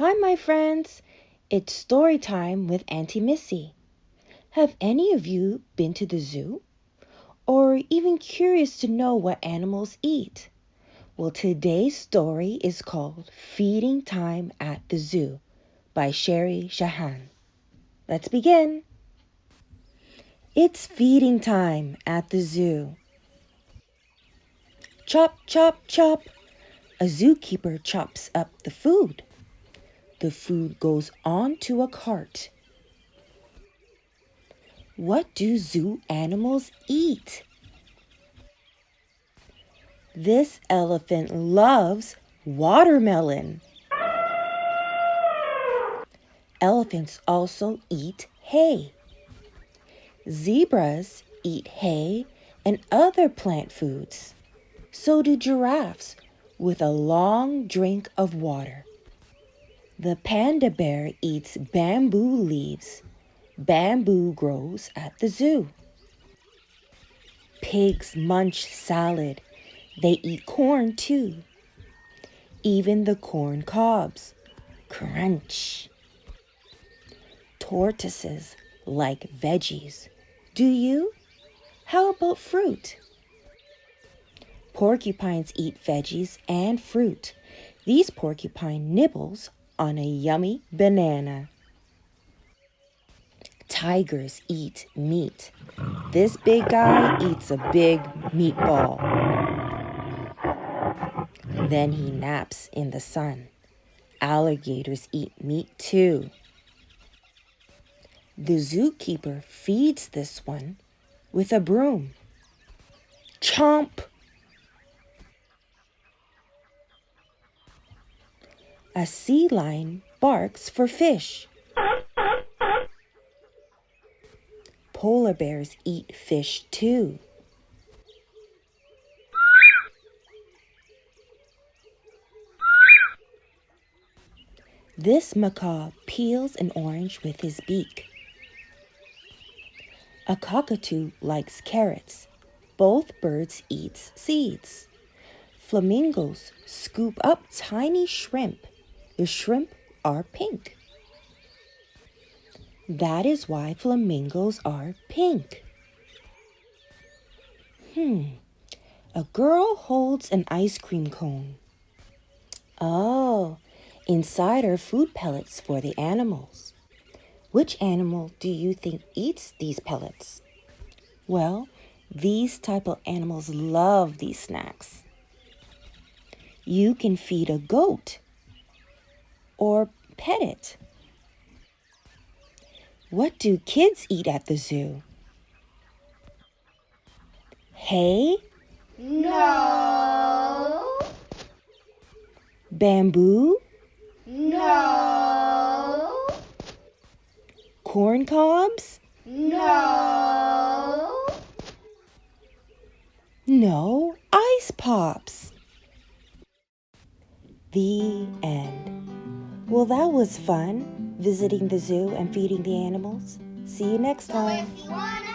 Hi, my friends. It's story time with Auntie Missy. Have any of you been to the zoo? Or even curious to know what animals eat? Well, today's story is called Feeding Time at the Zoo by Shahan. Let's begin. It's feeding time at the zoo. Chop, chop, chop. A zookeeper chops up the food. The food goes onto a cart. What do zoo animals eat? This elephant loves watermelon. Elephants also eat hay. Zebras eat hay and other plant foods. So do giraffes with a long drink of water. The panda bear eats bamboo leaves. Bamboo grows at the zoo. Pigs munch salad. They eat corn too. Even the corn cobs. Crunch. Tortoises like veggies. Do you? How about fruit? Porcupines eat veggies and fruit. These porcupine nibbles on a yummy banana. Tigers eat meat. This big guy eats a big meatball. Then he naps in the sun. Alligators eat meat too. The zookeeper feeds this one with a broom. Chomp! A sea lion barks for fish. Polar bears eat fish too. This macaw peels an orange with his beak. A cockatoo likes carrots. Both birds eat seeds. Flamingos scoop up tiny shrimp. The shrimp are pink. That is why flamingos are pink. A girl holds an ice cream cone. Oh, inside are food pellets for the animals. Which animal do you think eats these pellets? Well, these type of animals love these snacks. You can feed a goat or pet it. What do kids eat at the zoo? Hay? No. Bamboo? No. Corn cobs? No. No, ice pops. The end. Well, that was fun, visiting the zoo and feeding the animals. See you next So time. if you wanna